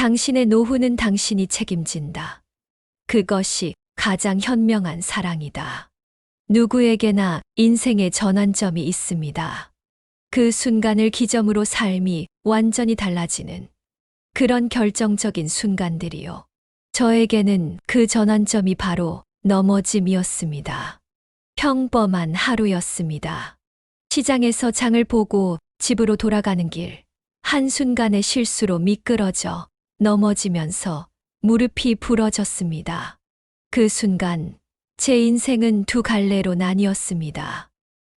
당신의 노후는 당신이 책임진다. 그것이 가장 현명한 사랑이다. 누구에게나 인생의 전환점이 있습니다. 그 순간을 기점으로 삶이 완전히 달라지는 그런 결정적인 순간들이요. 저에게는 그 전환점이 바로 넘어짐이었습니다. 평범한 하루였습니다. 시장에서 장을 보고 집으로 돌아가는 길, 한순간의 실수로 미끄러져 넘어지면서 무릎이 부러졌습니다. 그 순간 제 인생은 두 갈래로 나뉘었습니다.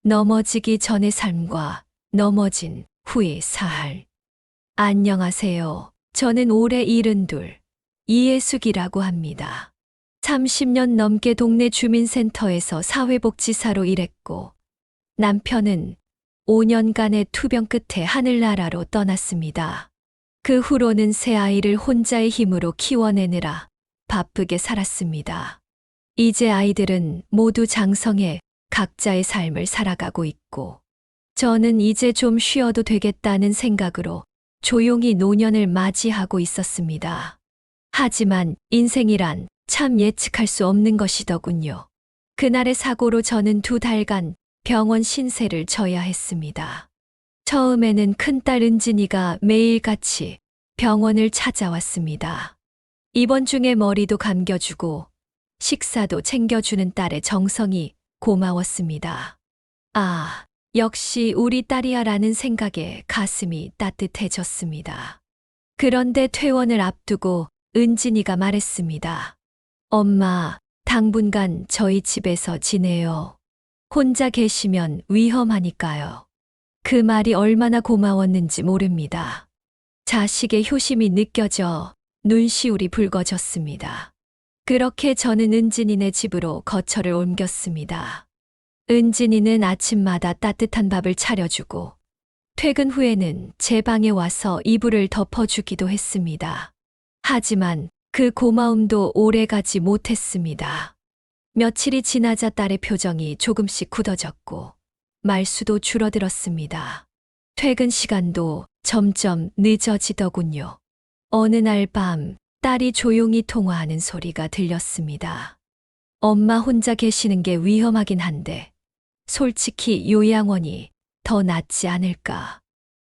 넘어지기 전의 삶과 넘어진 후의 삶. 안녕하세요. 저는 올해 72, 이예숙이라고 합니다. 30년 넘게 동네 주민센터에서 사회복지사로 일했고, 남편은 5년간의 투병 끝에 하늘나라로 떠났습니다. 그 후로는 새 아이를 혼자의 힘으로 키워내느라 바쁘게 살았습니다. 이제 아이들은 모두 장성해 각자의 삶을 살아가고 있고, 저는 이제 좀 쉬어도 되겠다는 생각으로 조용히 노년을 맞이하고 있었습니다. 하지만 인생이란 참 예측할 수 없는 것이더군요. 그날의 사고로 저는 2달간 병원 신세를 져야 했습니다. 처음에는 큰딸 은진이가 매일같이 병원을 찾아왔습니다. 입원 중에 머리도 감겨주고 식사도 챙겨주는 딸의 정성이 고마웠습니다. 아, 역시 우리 딸이야라는 생각에 가슴이 따뜻해졌습니다. 그런데 퇴원을 앞두고 은진이가 말했습니다. 엄마, 당분간 저희 집에서 지내요. 혼자 계시면 위험하니까요. 그 말이 얼마나 고마웠는지 모릅니다. 자식의 효심이 느껴져 눈시울이 붉어졌습니다. 그렇게 저는 은진이네 집으로 거처를 옮겼습니다. 은진이는 아침마다 따뜻한 밥을 차려주고 퇴근 후에는 제 방에 와서 이불을 덮어주기도 했습니다. 하지만 그 고마움도 오래가지 못했습니다. 며칠이 지나자 딸의 표정이 조금씩 굳어졌고 말수도 줄어들었습니다. 퇴근 시간도 점점 늦어지더군요. 어느 날 밤 딸이 조용히 통화하는 소리가 들렸습니다. 엄마 혼자 계시는 게 위험하긴 한데 솔직히 요양원이 더 낫지 않을까.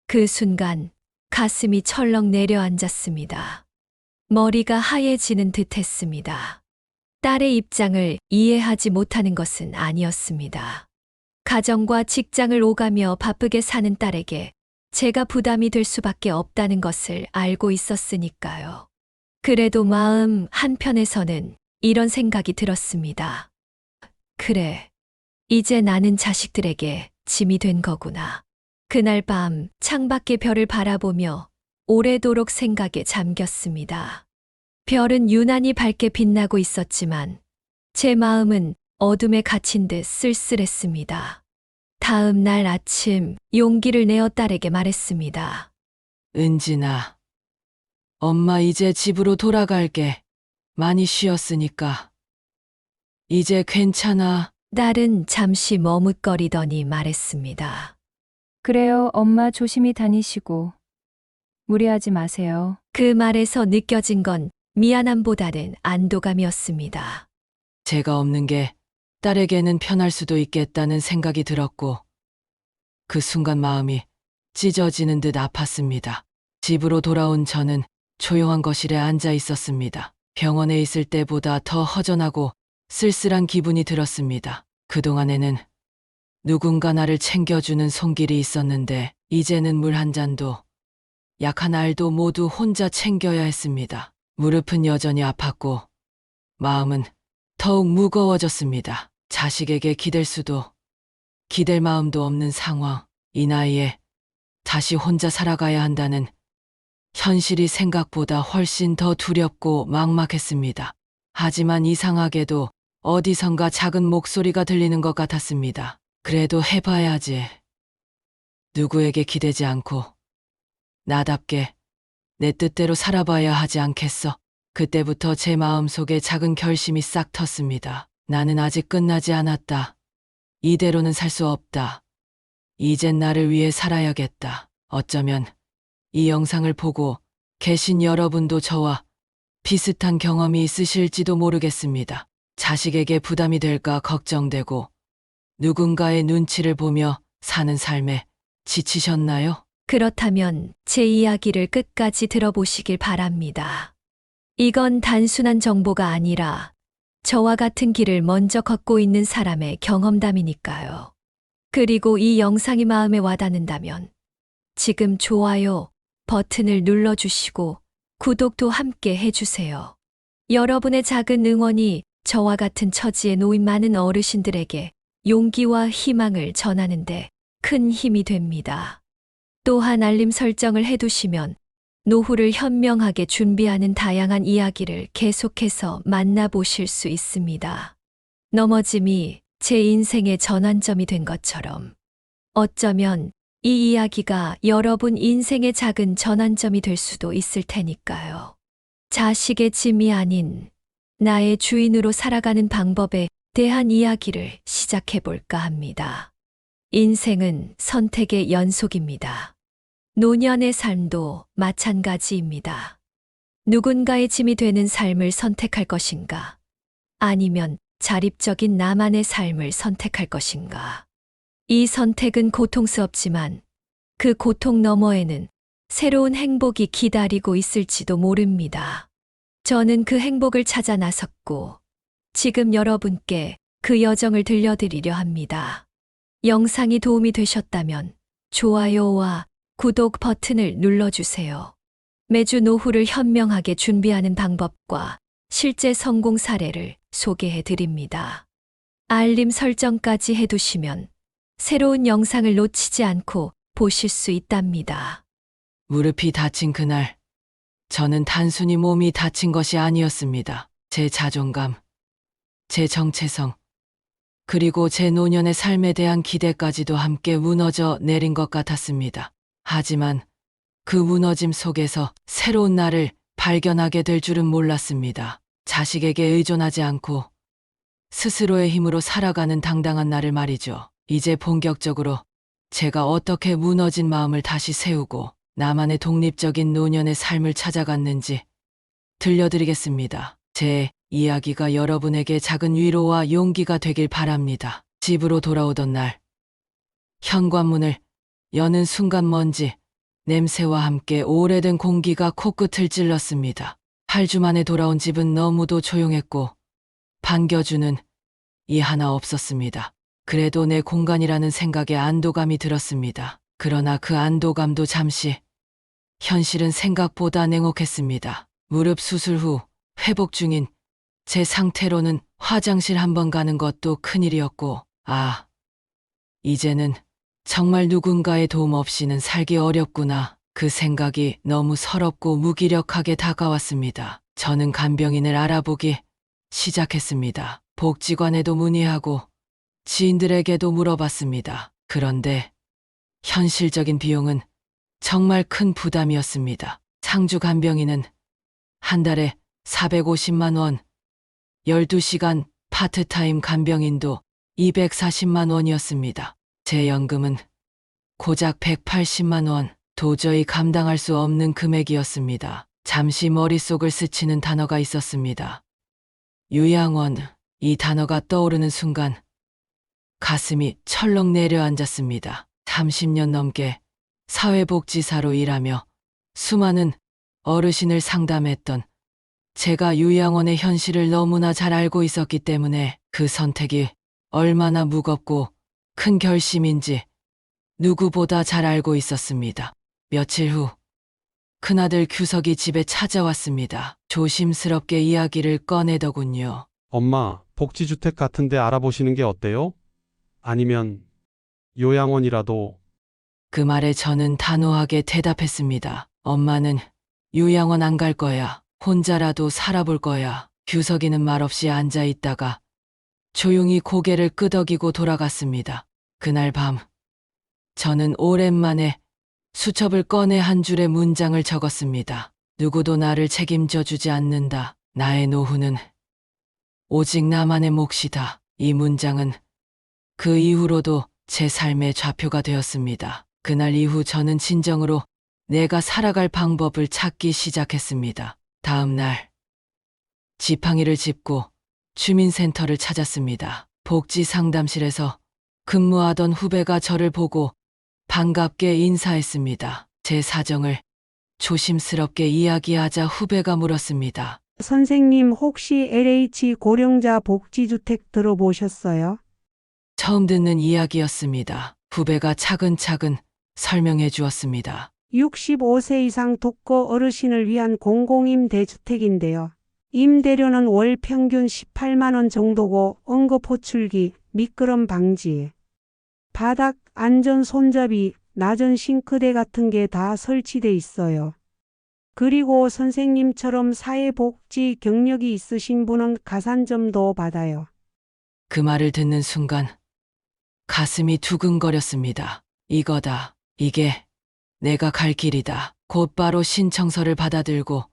그 순간 가슴이 철렁 내려앉았습니다. 머리가 하얘지는 듯 했습니다. 딸의 입장을 이해하지 못하는 것은 아니었습니다. 가정과 직장을 오가며 바쁘게 사는 딸에게 제가 부담이 될 수밖에 없다는 것을 알고 있었으니까요. 그래도 마음 한편에서는 이런 생각이 들었습니다. 그래, 이제 나는 자식들에게 짐이 된 거구나. 그날 밤 창밖의 별을 바라보며 오래도록 생각에 잠겼습니다. 별은 유난히 밝게 빛나고 있었지만 제 마음은 어둠에 갇힌 듯 쓸쓸했습니다. 다음 날 아침 용기를 내어 딸에게 말했습니다. 은진아, 엄마 이제 집으로 돌아갈게. 많이 쉬었으니까. 이제 괜찮아. 딸은 잠시 머뭇거리더니 말했습니다. 그래요, 엄마 조심히 다니시고. 무리하지 마세요. 그 말에서 느껴진 건 미안함보다는 안도감이었습니다. 제가 없는 게 딸에게는 편할 수도 있겠다는 생각이 들었고, 그 순간 마음이 찢어지는 듯 아팠습니다. 집으로 돌아온 저는 조용한 거실에 앉아 있었습니다. 병원에 있을 때보다 더 허전하고 쓸쓸한 기분이 들었습니다. 그동안에는 누군가 나를 챙겨주는 손길이 있었는데 이제는 물 한 잔도 약 한 알도 모두 혼자 챙겨야 했습니다. 무릎은 여전히 아팠고 마음은 더욱 무거워졌습니다. 자식에게 기댈 수도 기댈 마음도 없는 상황. 이 나이에 다시 혼자 살아가야 한다는 현실이 생각보다 훨씬 더 두렵고 막막했습니다. 하지만 이상하게도 어디선가 작은 목소리가 들리는 것 같았습니다. 그래도 해봐야지. 누구에게 기대지 않고 나답게 내 뜻대로 살아봐야 하지 않겠어. 그때부터 제 마음속에 작은 결심이 싹 텄습니다. 나는 아직 끝나지 않았다. 이대로는 살 수 없다. 이젠 나를 위해 살아야겠다. 어쩌면 이 영상을 보고 계신 여러분도 저와 비슷한 경험이 있으실지도 모르겠습니다. 자식에게 부담이 될까 걱정되고 누군가의 눈치를 보며 사는 삶에 지치셨나요? 그렇다면 제 이야기를 끝까지 들어보시길 바랍니다. 이건 단순한 정보가 아니라 저와 같은 길을 먼저 걷고 있는 사람의 경험담이니까요. 그리고 이 영상이 마음에 와닿는다면 지금 좋아요 버튼을 눌러주시고 구독도 함께 해주세요. 여러분의 작은 응원이 저와 같은 처지에 놓인 많은 어르신들에게 용기와 희망을 전하는데 큰 힘이 됩니다. 또한 알림 설정을 해두시면 노후를 현명하게 준비하는 다양한 이야기를 계속해서 만나보실 수 있습니다. 넘어짐이 제 인생의 전환점이 된 것처럼 어쩌면 이 이야기가 여러분 인생의 작은 전환점이 될 수도 있을 테니까요. 자식의 짐이 아닌 나의 주인으로 살아가는 방법에 대한 이야기를 시작해 볼까 합니다. 인생은 선택의 연속입니다. 노년의 삶도 마찬가지입니다. 누군가의 짐이 되는 삶을 선택할 것인가? 아니면 자립적인 나만의 삶을 선택할 것인가? 이 선택은 고통스럽지만 그 고통 너머에는 새로운 행복이 기다리고 있을지도 모릅니다. 저는 그 행복을 찾아 나섰고 지금 여러분께 그 여정을 들려드리려 합니다. 영상이 도움이 되셨다면 좋아요와 구독 버튼을 눌러주세요. 매주 노후를 현명하게 준비하는 방법과 실제 성공 사례를 소개해 드립니다. 알림 설정까지 해두시면 새로운 영상을 놓치지 않고 보실 수 있답니다. 무릎이 다친 그날, 저는 단순히 몸이 다친 것이 아니었습니다. 제 자존감, 제 정체성, 그리고 제 노년의 삶에 대한 기대까지도 함께 무너져 내린 것 같았습니다. 하지만 그 무너짐 속에서 새로운 나를 발견하게 될 줄은 몰랐습니다. 자식에게 의존하지 않고 스스로의 힘으로 살아가는 당당한 나를 말이죠. 이제 본격적으로 제가 어떻게 무너진 마음을 다시 세우고 나만의 독립적인 노년의 삶을 찾아갔는지 들려드리겠습니다. 제 이야기가 여러분에게 작은 위로와 용기가 되길 바랍니다. 집으로 돌아오던 날, 현관문을 여는 순간 먼지, 냄새와 함께 오래된 공기가 코끝을 찔렀습니다. 8주 만에 돌아온 집은 너무도 조용했고 반겨주는 이 하나 없었습니다. 그래도 내 공간이라는 생각에 안도감이 들었습니다. 그러나 그 안도감도 잠시, 현실은 생각보다 냉혹했습니다. 무릎 수술 후 회복 중인 제 상태로는 화장실 한 번 가는 것도 큰일이었고, 이제는 정말 누군가의 도움 없이는 살기 어렵구나. 그 생각이 너무 서럽고 무기력하게 다가왔습니다. 저는 간병인을 알아보기 시작했습니다. 복지관에도 문의하고 지인들에게도 물어봤습니다. 그런데 현실적인 비용은 정말 큰 부담이었습니다. 상주 간병인은 한 달에 450만 원, 12시간 파트타임 간병인도 240만 원이었습니다. 제 연금은 고작 180만 원, 도저히 감당할 수 없는 금액이었습니다. 잠시 머릿속을 스치는 단어가 있었습니다. 요양원, 이 단어가 떠오르는 순간 가슴이 철렁 내려앉았습니다. 30년 넘게 사회복지사로 일하며 수많은 어르신을 상담했던 제가 요양원의 현실을 너무나 잘 알고 있었기 때문에 그 선택이 얼마나 무겁고 큰 결심인지 누구보다 잘 알고 있었습니다. 며칠 후 큰아들 규석이 집에 찾아왔습니다. 조심스럽게 이야기를 꺼내더군요. 엄마, 복지주택 같은데 알아보시는 게 어때요? 아니면 요양원이라도. 그 말에 저는 단호하게 대답했습니다. 엄마는 요양원 안 갈 거야. 혼자라도 살아볼 거야. 규석이는 말없이 앉아 있다가 조용히 고개를 끄덕이고 돌아갔습니다. 그날 밤, 저는 오랜만에 수첩을 꺼내 한 줄의 문장을 적었습니다. 누구도 나를 책임져 주지 않는다. 나의 노후는 오직 나만의 몫이다. 이 문장은 그 이후로도 제 삶의 좌표가 되었습니다. 그날 이후 저는 진정으로 내가 살아갈 방법을 찾기 시작했습니다. 다음 날 지팡이를 짚고 주민센터를 찾았습니다. 복지 상담실에서 근무하던 후배가 저를 보고 반갑게 인사했습니다. 제 사정을 조심스럽게 이야기하자 후배가 물었습니다. 선생님 혹시 LH 고령자 복지주택 들어보셨어요? 처음 듣는 이야기였습니다. 후배가 차근차근 설명해 주었습니다. 65세 이상 독거 어르신을 위한 공공임대주택인데요. 임대료는 월 평균 18만 원 정도고 응급호출기, 미끄럼 방지, 바닥 안전 손잡이, 낮은 싱크대 같은 게 다 설치돼 있어요. 그리고 선생님처럼 사회복지 경력이 있으신 분은 가산점도 받아요. 그 말을 듣는 순간 가슴이 두근거렸습니다. 이거다. 이게 내가 갈 길이다. 곧바로 신청서를 받아들고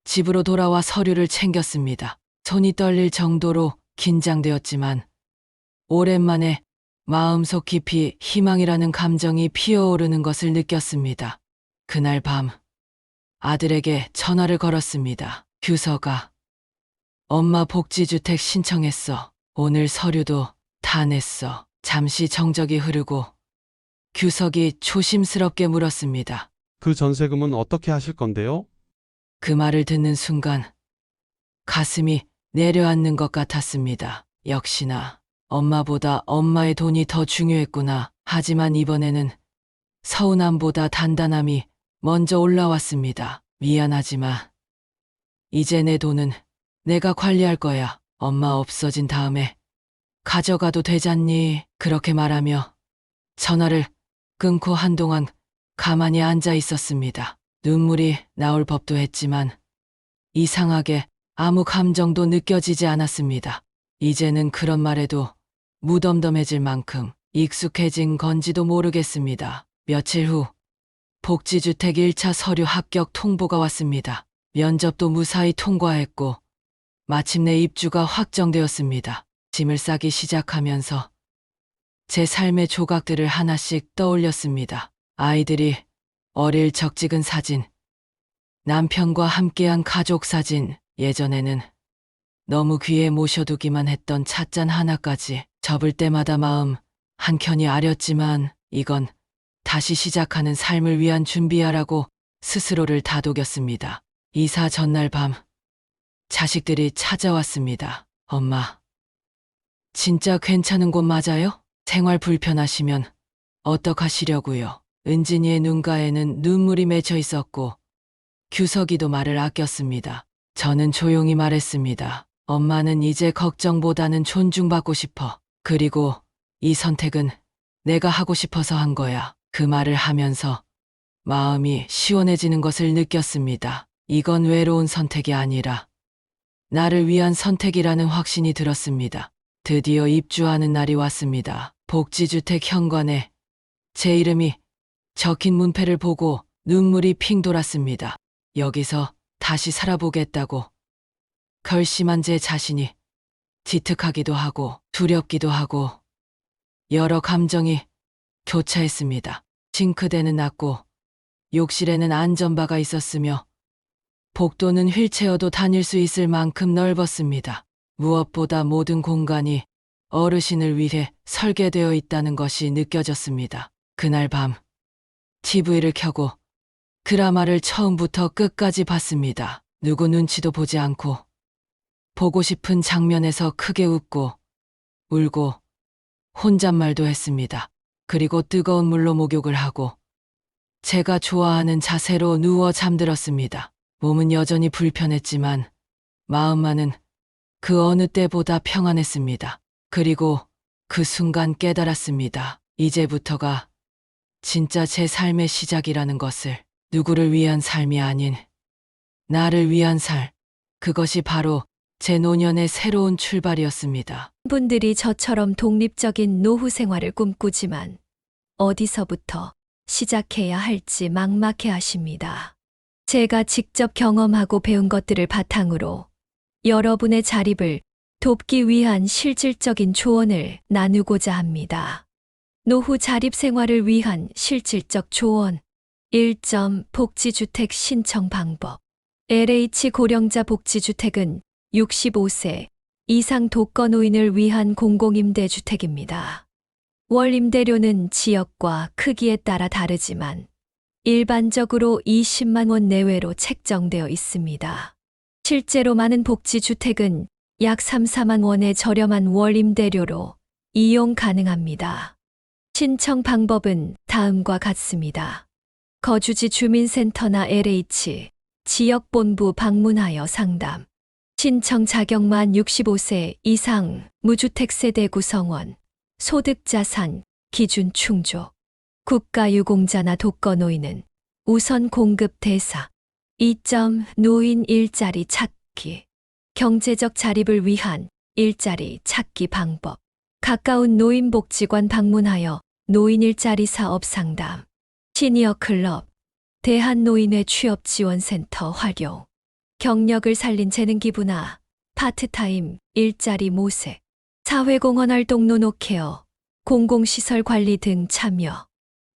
집으로 돌아와 서류를 챙겼습니다. 손이 떨릴 정도로 긴장되었지만 오랜만에 마음속 깊이 희망이라는 감정이 피어오르는 것을 느꼈습니다. 그날 밤 아들에게 전화를 걸었습니다. 규서가, 엄마 복지주택 신청했어. 오늘 서류도 다 냈어. 잠시 정적이 흐르고 규석이 조심스럽게 물었습니다. 그 전세금은 어떻게 하실 건데요? 그 말을 듣는 순간 가슴이 내려앉는 것 같았습니다. 역시나 엄마보다 엄마의 돈이 더 중요했구나. 하지만 이번에는 서운함보다 단단함이 먼저 올라왔습니다. 미안하지만 이제 내 돈은 내가 관리할 거야. 엄마 없어진 다음에 가져가도 되잖니? 그렇게 말하며 전화를 끊고 한동안 가만히 앉아 있었습니다. 눈물이 나올 법도 했지만 이상하게 아무 감정도 느껴지지 않았습니다. 이제는 그런 말에도 무덤덤해질 만큼 익숙해진 건지도 모르겠습니다. 며칠 후 복지주택 1차 서류 합격 통보가 왔습니다. 면접도 무사히 통과했고 마침내 입주가 확정되었습니다. 짐을 싸기 시작하면서 제 삶의 조각들을 하나씩 떠올렸습니다. 아이들이 어릴 적 찍은 사진, 남편과 함께한 가족 사진, 예전에는 너무 귀에 모셔두기만 했던 찻잔 하나까지 접을 때마다 마음 한켠이 아렸지만 이건 다시 시작하는 삶을 위한 준비야라고 스스로를 다독였습니다. 이사 전날 밤 자식들이 찾아왔습니다. 엄마, 진짜 괜찮은 곳 맞아요? 생활 불편하시면 어떡하시려고요? 은진이의 눈가에는 눈물이 맺혀 있었고 규석이도 말을 아꼈습니다. 저는 조용히 말했습니다. 엄마는 이제 걱정보다는 존중받고 싶어. 그리고 이 선택은 내가 하고 싶어서 한 거야. 그 말을 하면서 마음이 시원해지는 것을 느꼈습니다. 이건 외로운 선택이 아니라 나를 위한 선택이라는 확신이 들었습니다. 드디어 입주하는 날이 왔습니다. 복지주택 현관에 제 이름이 적힌 문패를 보고 눈물이 핑 돌았습니다. 여기서 다시 살아보겠다고 결심한 제 자신이 기특하기도 하고 두렵기도 하고 여러 감정이 교차했습니다. 싱크대는 낮고 욕실에는 안전바가 있었으며 복도는 휠체어도 다닐 수 있을 만큼 넓었습니다. 무엇보다 모든 공간이 어르신을 위해 설계되어 있다는 것이 느껴졌습니다. 그날 밤 TV를 켜고 드라마를 처음부터 끝까지 봤습니다. 누구 눈치도 보지 않고 보고 싶은 장면에서 크게 웃고 울고 혼잣말도 했습니다. 그리고 뜨거운 물로 목욕을 하고 제가 좋아하는 자세로 누워 잠들었습니다. 몸은 여전히 불편했지만 마음만은 그 어느 때보다 평안했습니다. 그리고 그 순간 깨달았습니다. 이제부터가 진짜 제 삶의 시작이라는 것을. 누구를 위한 삶이 아닌 나를 위한 삶. 그것이 바로 제 노년의 새로운 출발이었습니다. 분들이 저처럼 독립적인 노후 생활을 꿈꾸지만 어디서부터 시작해야 할지 막막해 하십니다. 제가 직접 경험하고 배운 것들을 바탕으로 여러분의 자립을 돕기 위한 실질적인 조언을 나누고자 합니다. 노후 자립 생활을 위한 실질적 조언. 1점 복지주택 신청 방법. LH 고령자 복지주택은 65세 이상 독거노인을 위한 공공임대주택입니다. 월 임대료는 지역과 크기에 따라 다르지만 일반적으로 20만 원 내외로 책정되어 있습니다. 실제로 많은 복지주택은 약 3, 4만 원의 저렴한 월 임대료로 이용 가능합니다. 신청 방법은 다음과 같습니다. 거주지 주민센터나 LH, 지역본부 방문하여 상담. 신청 자격만 65세 이상, 무주택 세대 구성원, 소득자산, 기준 충족. 국가유공자나 독거노인은 우선 공급 대상. 2점 노인 일자리 찾기. 경제적 자립을 위한 일자리 찾기 방법. 가까운 노인복지관 방문하여 노인 일자리 사업 상담. 시니어 클럽, 대한노인회 취업지원센터 활용. 경력을 살린 재능기부나 파트타임 일자리 모색. 사회공헌 활동 노노케어, 공공시설 관리 등 참여.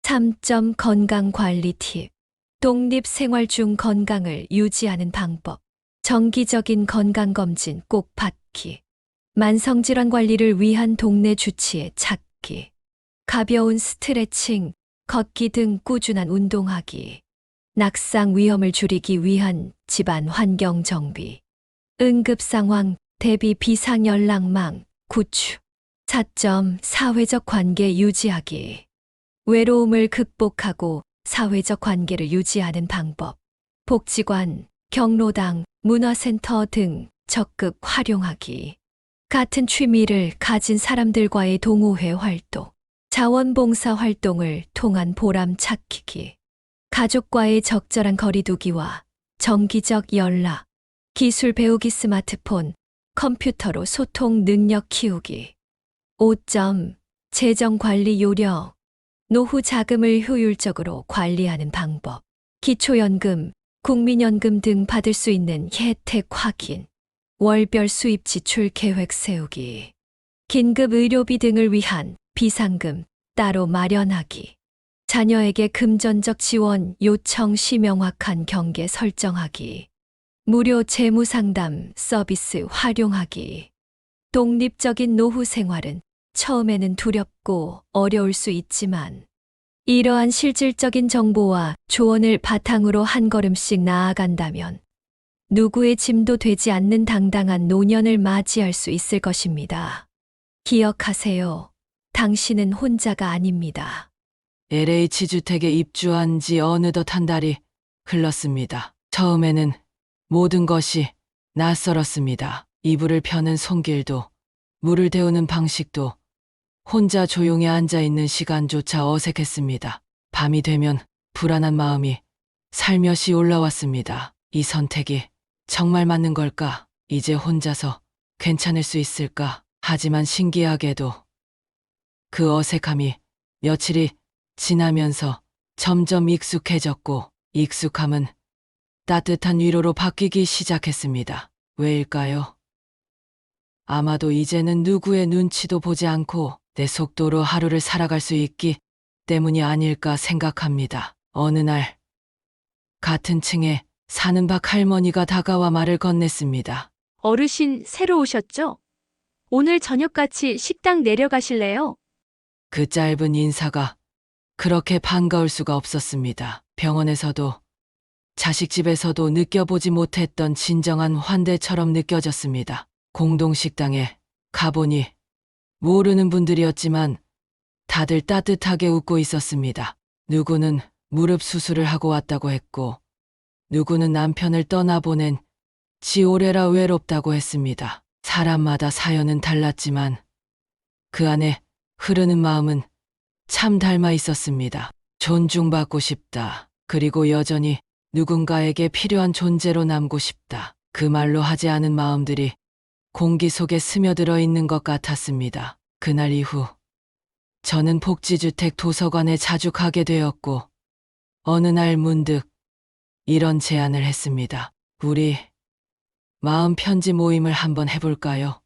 3점 건강관리 팁. 독립생활 중 건강을 유지하는 방법. 정기적인 건강검진 꼭 받기. 만성질환 관리를 위한 동네 주치의 찾기. 가벼운 스트레칭, 걷기 등 꾸준한 운동하기. 낙상 위험을 줄이기 위한 집안 환경 정비. 응급상황 대비 비상연락망 구축. 4점 사회적 관계 유지하기. 외로움을 극복하고 사회적 관계를 유지하는 방법. 복지관, 경로당, 문화센터 등 적극 활용하기. 같은 취미를 가진 사람들과의 동호회 활동. 자원봉사 활동을 통한 보람 찾기. 가족과의 적절한 거리두기와 정기적 연락. 기술 배우기 스마트폰, 컴퓨터로 소통 능력 키우기. 5점 재정관리 요령. 노후 자금을 효율적으로 관리하는 방법. 기초연금, 국민연금 등 받을 수 있는 혜택 확인. 월별 수입 지출 계획 세우기. 긴급 의료비 등을 위한 비상금 따로 마련하기. 자녀에게 금전적 지원 요청 시 명확한 경계 설정하기. 무료 재무상담 서비스 활용하기. 독립적인 노후 생활은 처음에는 두렵고 어려울 수 있지만 이러한 실질적인 정보와 조언을 바탕으로 한 걸음씩 나아간다면 누구의 짐도 되지 않는 당당한 노년을 맞이할 수 있을 것입니다. 기억하세요. 당신은 혼자가 아닙니다. LH 주택에 입주한 지 어느덧 한 달이 흘렀습니다. 처음에는 모든 것이 낯설었습니다. 이불을 펴는 손길도, 물을 데우는 방식도, 혼자 조용히 앉아있는 시간조차 어색했습니다. 밤이 되면 불안한 마음이 살며시 올라왔습니다. 이 선택이 정말 맞는 걸까? 이제 혼자서 괜찮을 수 있을까? 하지만 신기하게도 그 어색함이 며칠이 지나면서 점점 익숙해졌고 익숙함은 따뜻한 위로로 바뀌기 시작했습니다. 왜일까요? 아마도 이제는 누구의 눈치도 보지 않고 내 속도로 하루를 살아갈 수 있기 때문이 아닐까 생각합니다. 어느 날 같은 층에 사는 박 할머니가 다가와 말을 건넸습니다. 어르신 새로 오셨죠? 오늘 저녁같이 식당 내려가실래요? 그 짧은 인사가 그렇게 반가울 수가 없었습니다. 병원에서도 자식집에서도 느껴보지 못했던 진정한 환대처럼 느껴졌습니다. 공동식당에 가보니 모르는 분들이었지만 다들 따뜻하게 웃고 있었습니다. 누구는 무릎 수술을 하고 왔다고 했고 누구는 남편을 떠나보낸 지 오래라 외롭다고 했습니다. 사람마다 사연은 달랐지만 그 안에 흐르는 마음은 참 닮아 있었습니다. 존중받고 싶다. 그리고 여전히 누군가에게 필요한 존재로 남고 싶다. 그 말로 하지 않은 마음들이 공기 속에 스며들어 있는 것 같았습니다. 그날 이후 저는 복지주택 도서관에 자주 가게 되었고 어느 날 문득 이런 제안을 했습니다. 우리 마음 편지 모임을 한번 해볼까요?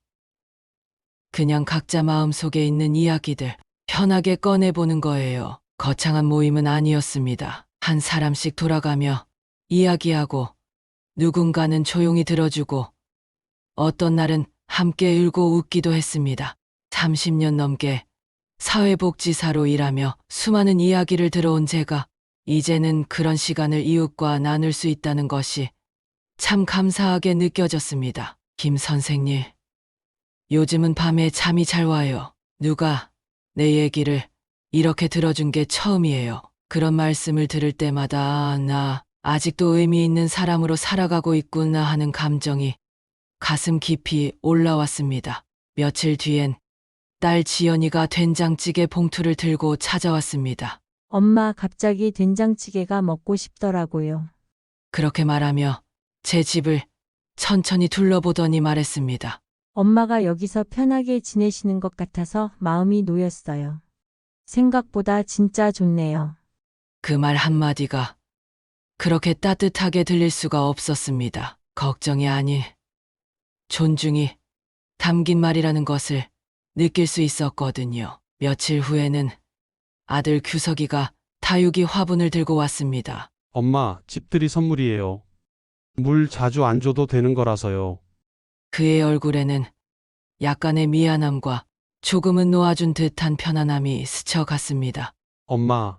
그냥 각자 마음속에 있는 이야기들 편하게 꺼내보는 거예요. 거창한 모임은 아니었습니다. 한 사람씩 돌아가며 이야기하고 누군가는 조용히 들어주고 어떤 날은 함께 울고 웃기도 했습니다. 30년 넘게 사회복지사로 일하며 수많은 이야기를 들어온 제가 이제는 그런 시간을 이웃과 나눌 수 있다는 것이 참 감사하게 느껴졌습니다. 김 선생님, 요즘은 밤에 잠이 잘 와요. 누가 내 얘기를 이렇게 들어준 게 처음이에요. 그런 말씀을 들을 때마다 나 아직도 의미 있는 사람으로 살아가고 있구나 하는 감정이 가슴 깊이 올라왔습니다. 며칠 뒤엔 딸 지연이가 된장찌개 봉투를 들고 찾아왔습니다. 엄마 갑자기 된장찌개가 먹고 싶더라고요. 그렇게 말하며 제 집을 천천히 둘러보더니 말했습니다. 엄마가 여기서 편하게 지내시는 것 같아서 마음이 놓였어요. 생각보다 진짜 좋네요. 그 말 한마디가 그렇게 따뜻하게 들릴 수가 없었습니다. 걱정이 아닌 존중이 담긴 말이라는 것을 느낄 수 있었거든요. 며칠 후에는 아들 규석이가 다육이 화분을 들고 왔습니다. 엄마, 집들이 선물이에요. 물 자주 안 줘도 되는 거라서요. 그의 얼굴에는 약간의 미안함과 조금은 놓아준 듯한 편안함이 스쳐갔습니다. 엄마,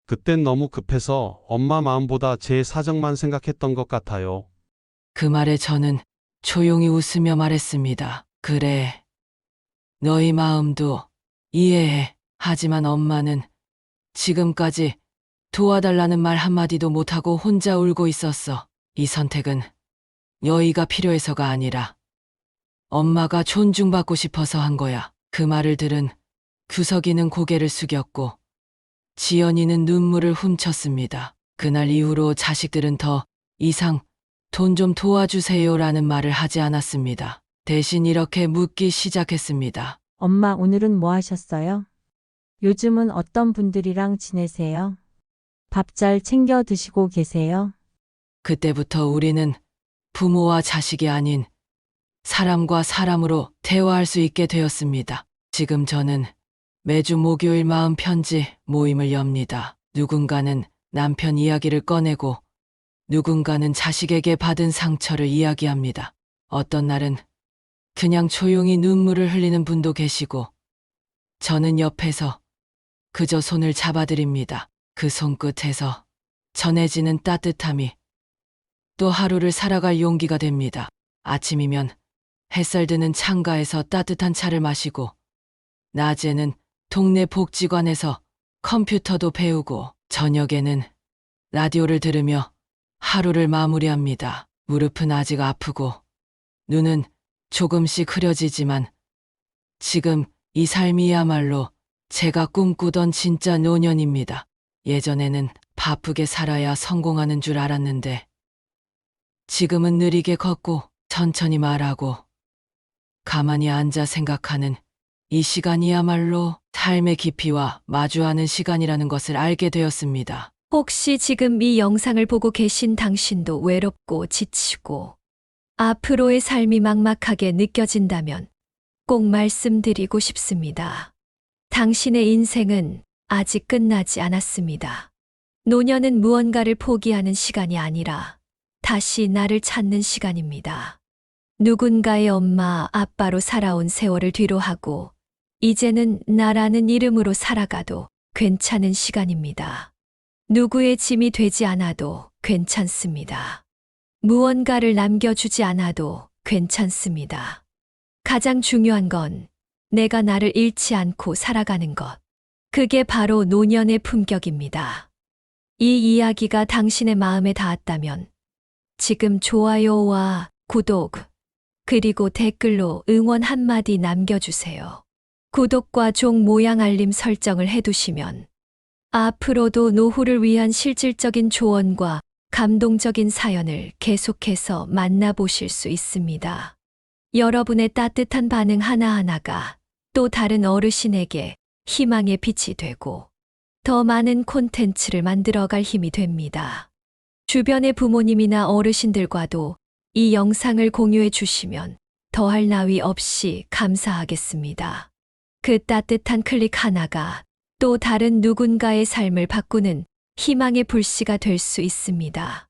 그땐 너무 급해서 엄마 마음보다 제 사정만 생각했던 것 같아요. 그 말에 저는 조용히 웃으며 말했습니다. 그래, 너희 마음도 이해해. 하지만 엄마는 지금까지 도와달라는 말 한마디도 못하고 혼자 울고 있었어. 이 선택은 여의가 필요해서가 아니라 엄마가 존중받고 싶어서 한 거야. 그 말을 들은 규석이는 고개를 숙였고 지연이는 눈물을 훔쳤습니다. 그날 이후로 자식들은 더 이상 돈 좀 도와주세요라는 말을 하지 않았습니다. 대신 이렇게 묻기 시작했습니다. 엄마 오늘은 뭐 하셨어요? 요즘은 어떤 분들이랑 지내세요? 밥 잘 챙겨 드시고 계세요? 그때부터 우리는 부모와 자식이 아닌 사람과 사람으로 대화할 수 있게 되었습니다. 지금 저는 매주 목요일 마음 편지 모임을 엽니다. 누군가는 남편 이야기를 꺼내고 누군가는 자식에게 받은 상처를 이야기합니다. 어떤 날은 그냥 조용히 눈물을 흘리는 분도 계시고 저는 옆에서 그저 손을 잡아드립니다. 그 손끝에서 전해지는 따뜻함이 또 하루를 살아갈 용기가 됩니다. 아침이면 햇살 드는 창가에서 따뜻한 차를 마시고 낮에는 동네 복지관에서 컴퓨터도 배우고 저녁에는 라디오를 들으며 하루를 마무리합니다. 무릎은 아직 아프고 눈은 조금씩 흐려지지만 지금 이 삶이야말로 제가 꿈꾸던 진짜 노년입니다. 예전에는 바쁘게 살아야 성공하는 줄 알았는데 지금은 느리게 걷고 천천히 말하고 가만히 앉아 생각하는 이 시간이야말로 삶의 깊이와 마주하는 시간이라는 것을 알게 되었습니다. 혹시 지금 이 영상을 보고 계신 당신도 외롭고 지치고 앞으로의 삶이 막막하게 느껴진다면 꼭 말씀드리고 싶습니다. 당신의 인생은 아직 끝나지 않았습니다. 노년은 무언가를 포기하는 시간이 아니라 다시 나를 찾는 시간입니다. 누군가의 엄마, 아빠로 살아온 세월을 뒤로하고 이제는 나라는 이름으로 살아가도 괜찮은 시간입니다. 누구의 짐이 되지 않아도 괜찮습니다. 무언가를 남겨주지 않아도 괜찮습니다. 가장 중요한 건 내가 나를 잃지 않고 살아가는 것. 그게 바로 노년의 품격입니다. 이 이야기가 당신의 마음에 닿았다면 지금 좋아요와 구독, 그리고 댓글로 응원 한마디 남겨주세요. 구독과 종 모양 알림 설정을 해두시면 앞으로도 노후를 위한 실질적인 조언과 감동적인 사연을 계속해서 만나보실 수 있습니다. 여러분의 따뜻한 반응 하나하나가 또 다른 어르신에게 희망의 빛이 되고 더 많은 콘텐츠를 만들어갈 힘이 됩니다. 주변의 부모님이나 어르신들과도 이 영상을 공유해 주시면 더할 나위 없이 감사하겠습니다. 그 따뜻한 클릭 하나가 또 다른 누군가의 삶을 바꾸는 희망의 불씨가 될 수 있습니다.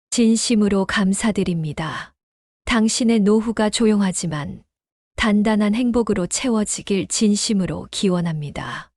진심으로 감사드립니다. 당신의 노후가 조용하지만 단단한 행복으로 채워지길 진심으로 기원합니다.